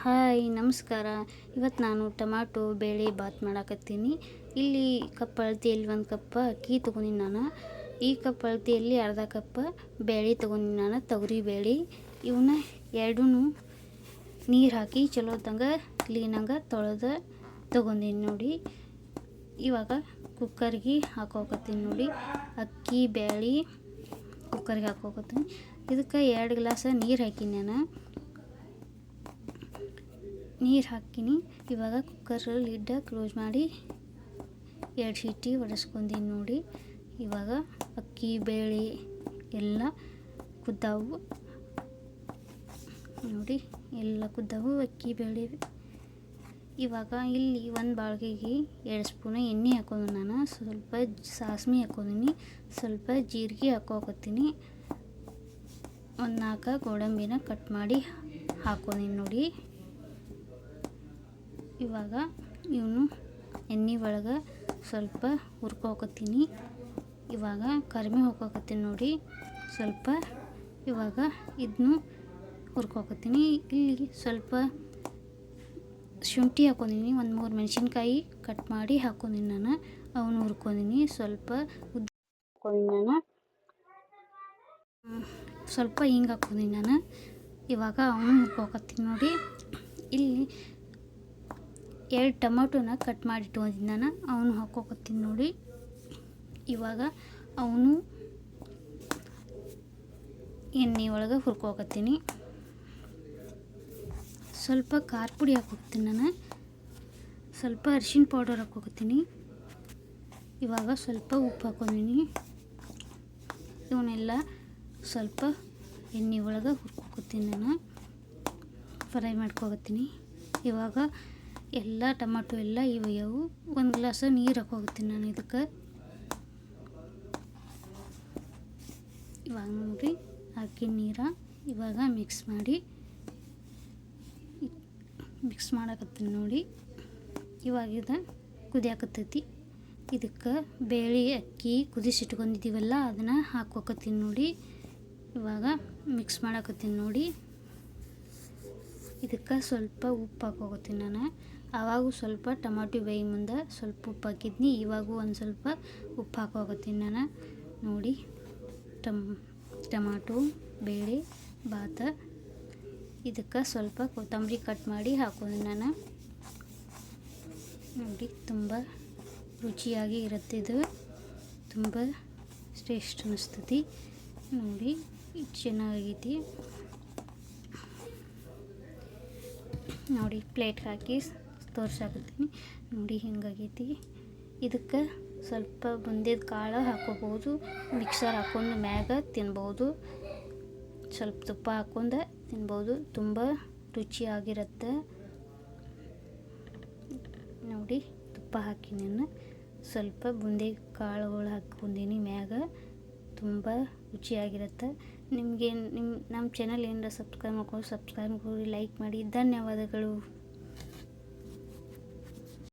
Hi ನಮಸ್ಕಾರ. ಇವತ್ತು ನಾನು ಟೊಮಾಟೊ ಬೇಳೆ ಬಾತ್ ಮಾಡಾಕತ್ತೀನಿ. ಇಲ್ಲಿ ಕಪ್ ಅಳತೆಯಲ್ಲಿ 1 ಕಪ್ ಅಕ್ಕಿ ತೊಗೊಂಡಿನಿ ನಾನು. ಈ ಕಪ್ ಅಳತೆಯಲ್ಲಿ ಅರ್ಧ ಕಪ್ ಬೇಳೆ ತೊಗೊಂಡಿನಿ ನಾನು, ತೊಗರಿ ಬೇಳೆ. ಇವನ್ನ ಎರಡೂ ನೀರು ಹಾಕಿ ಚಲೋತ್ತಂಗೆ ಕ್ಲೀನಾಗೆ ತೊಳೆದು ತೊಗೊಂಡಿನಿ ನೋಡಿ. ಇವಾಗ ಕುಕ್ಕರ್ಗೆ ಹಾಕೋಕತ್ತೀನಿ ನೋಡಿ. ಅಕ್ಕಿ ಬೇಳೆ ಕುಕ್ಕರ್ಗೆ ಹಾಕೋಕತ್ತೀನಿ. ಇದಕ್ಕೆ 2 ಗ್ಲಾಸ್ ನೀರು ಹಾಕಿನಿ ನಾನು. ನೀರು ಹಾಕಿನಿ. ಇವಾಗ ಕುಕ್ಕರ್ ಲಿಡ್ ಕ್ಲೋಸ್ ಮಾಡಿ 2 ಸೀಟಿ ಹೊಡೆಸ್ಕೊಂಡೀನಿ ನೋಡಿ. ಇವಾಗ ಅಕ್ಕಿ ಬೇಳೆ ಎಲ್ಲ ಕುದ್ದಾವು ನೋಡಿ, ಎಲ್ಲ ಕುದ್ದಾವು ಅಕ್ಕಿ ಬೇಳೆ. ಇವಾಗ ಇಲ್ಲಿ ಒಂದು ಬಾಳ್ಗೆಗೆ 2 ಸ್ಪೂನ್ ಎಣ್ಣೆ ಹಾಕೋದು ನಾನು. ಸ್ವಲ್ಪ ಸಾಸ್ಮೆ ಹಾಕೋದೀನಿ, ಸ್ವಲ್ಪ ಜೀರಿಗೆ ಹಾಕೋಕತ್ತೀನಿ. ಒಂದು 4 ಗೋಡಂಬಿನ ಕಟ್ ಮಾಡಿ ಹಾಕೋದೀನಿ ನೋಡಿ. ಇವಾಗ ಇವನು ಎಣ್ಣೆ ಒಳಗೆ ಸ್ವಲ್ಪ ಹುರ್ಕೋಕತ್ತೀನಿ. ಇವಾಗ ಕರಿಮೆ ಹಾಕೋಕತ್ತೀನಿ ನೋಡಿ ಸ್ವಲ್ಪ. ಇವಾಗ ಇದನ್ನು ಹುರ್ಕೋಕತ್ತೀನಿ. ಇಲ್ಲಿ ಸ್ವಲ್ಪ ಶುಂಠಿ ಹಾಕೊಂಡಿನಿ, ಒಂದು 3 ಮೆಣಸಿನ್ಕಾಯಿ ಕಟ್ ಮಾಡಿ ಹಾಕೊಂಡಿನಿ ನಾನು. ಅವನು ಹುರ್ಕೊಂಡಿನಿ. ಸ್ವಲ್ಪ ಉದ್ದ ಹಾಕೊಂಡಿನಿ ನಾನು. ಸ್ವಲ್ಪ ಹಿಂಗೆ ಹಾಕೊಂಡಿನಿ ನಾನು. ಇವಾಗ ಅವನು ಹುರ್ಕೋಕತ್ತೀನಿ ನೋಡಿ. ಇಲ್ಲಿ 2 ಟೊಮಾಟೋನ ಕಟ್ ಮಾಡಿ ಇಟ್ಕೊಂಡಿದ್ದೀನಿ ನಾನು, ಅವನು ಹಾಕೋಕತ್ತೀನಿ ನೋಡಿ. ಇವಾಗ ಅವನು ಎಣ್ಣೆ ಒಳಗೆ ಹುರ್ಕೋಕತ್ತೀನಿ. ಸ್ವಲ್ಪ ಖಾರ ಪುಡಿ ಹಾಕೋಕತ್ತೀನಿ ನಾನು, ಸ್ವಲ್ಪ ಅರಿಶಿನ ಪೌಡರ್ ಹಾಕೋಕತ್ತೀನಿ. ಇವಾಗ ಸ್ವಲ್ಪ ಉಪ್ಪು ಹಾಕೊಂಡಿನಿ. ಇವನ್ನೆಲ್ಲ ಸ್ವಲ್ಪ ಎಣ್ಣೆ ಒಳಗೆ ಹುರ್ಕೋಕತ್ತೀನಿ ನಾನು, ಫ್ರೈ ಮಾಡ್ಕೋಕತ್ತೀನಿ. ಇವಾಗ ಎಲ್ಲ ಟೊಮಾಟೊ ಎಲ್ಲ ಇವು 1 ಗ್ಲಾಸ್ ನೀರು ಹಾಕೋಕತ್ತೀನಿ ನಾನು ಇದಕ್ಕೆ. ಇವಾಗ ನೋಡಿ ಹಾಕಿ ನೀರು ಇವಾಗ ಮಿಕ್ಸ್ ಮಾಡಾಕತ್ತೀನಿ ನೋಡಿ. ಇವಾಗ ಇದು ಕುದಿಯಾಕತ್ತೈತಿ. ಇದಕ್ಕೆ ಬೇಳೆ ಅಕ್ಕಿ ಕುದಿಸಿಟ್ಕೊಂಡಿದ್ದೀವಲ್ಲ ಅದನ್ನು ಹಾಕೋಕತ್ತೀನಿ ನೋಡಿ. ಇವಾಗ ಮಿಕ್ಸ್ ಮಾಡಾಕತ್ತೀನಿ ನೋಡಿ. ಇದಕ್ಕೆ ಸ್ವಲ್ಪ ಉಪ್ಪು ಹಾಕೋಕತ್ತೀನಿ ನಾನು. ಆವಾಗೂ ಸ್ವಲ್ಪ ಟೊಮಾಟೊ ಬೇಯಿ ಮುಂದೆ ಸ್ವಲ್ಪ ಉಪ್ಪು ಹಾಕಿದ್ನಿ. ಇವಾಗೂ ಒಂದು ಸ್ವಲ್ಪ ಉಪ್ಪು ಹಾಕೋಕತ್ತೀನಿ ನಾನು ನೋಡಿ. ಟೊಮಾಟೊ ಬೇಳೆ ಬಾತ. ಇದಕ್ಕೆ ಸ್ವಲ್ಪ ಕೊತ್ತಂಬರಿ ಕಟ್ ಮಾಡಿ ಹಾಕೋದು ನಾನು ನೋಡಿ. ತುಂಬ ರುಚಿಯಾಗಿ ಇರುತ್ತೆ ಇದು, ತುಂಬ ಟೇಸ್ಟ್ ಅನ್ನಿಸ್ತೈತಿ ನೋಡಿ. ಚೆನ್ನಾಗೈತಿ ನೋಡಿ. ಪ್ಲೇಟ್ ಹಾಕಿ ತೋರ್ಸಾಕತ್ತೀನಿ ನೋಡಿ, ಹಿಂಗಾಗೈತಿ. ಇದಕ್ಕೆ ಸ್ವಲ್ಪ ಬುಂದಿದ ಕಾಳು ಹಾಕೋಬೋದು, ಮಿಕ್ಸರ್ ಹಾಕ್ಕೊಂಡು ಮ್ಯಾಗ ತಿನ್ಬೋದು, ಸ್ವಲ್ಪ ತುಪ್ಪ ಹಾಕ್ಕೊಂಡು ತಿನ್ಬೋದು. ತುಂಬ ರುಚಿಯಾಗಿರುತ್ತೆ ನೋಡಿ. ತುಪ್ಪ ಹಾಕಿ ನಾನು ಸ್ವಲ್ಪ ಬುಂದಿ ಕಾಳುಗಳು ಹಾಕ್ಕೊಂಡಿನಿ ಮ್ಯಾಗ. ತುಂಬ ರುಚಿಯಾಗಿರುತ್ತೆ. ನಿಮಗೆ ನಮ್ಮ ಚಾನಲ್ ಏನಾರ ಸಬ್ಸ್ಕ್ರೈಬ್ ಮಾಡ್ಕೊಂಡು ಸಬ್ಸ್ಕ್ರೈಬ್ ಮಾಡಿ, ಲೈಕ್ ಮಾಡಿ. ಧನ್ಯವಾದಗಳು.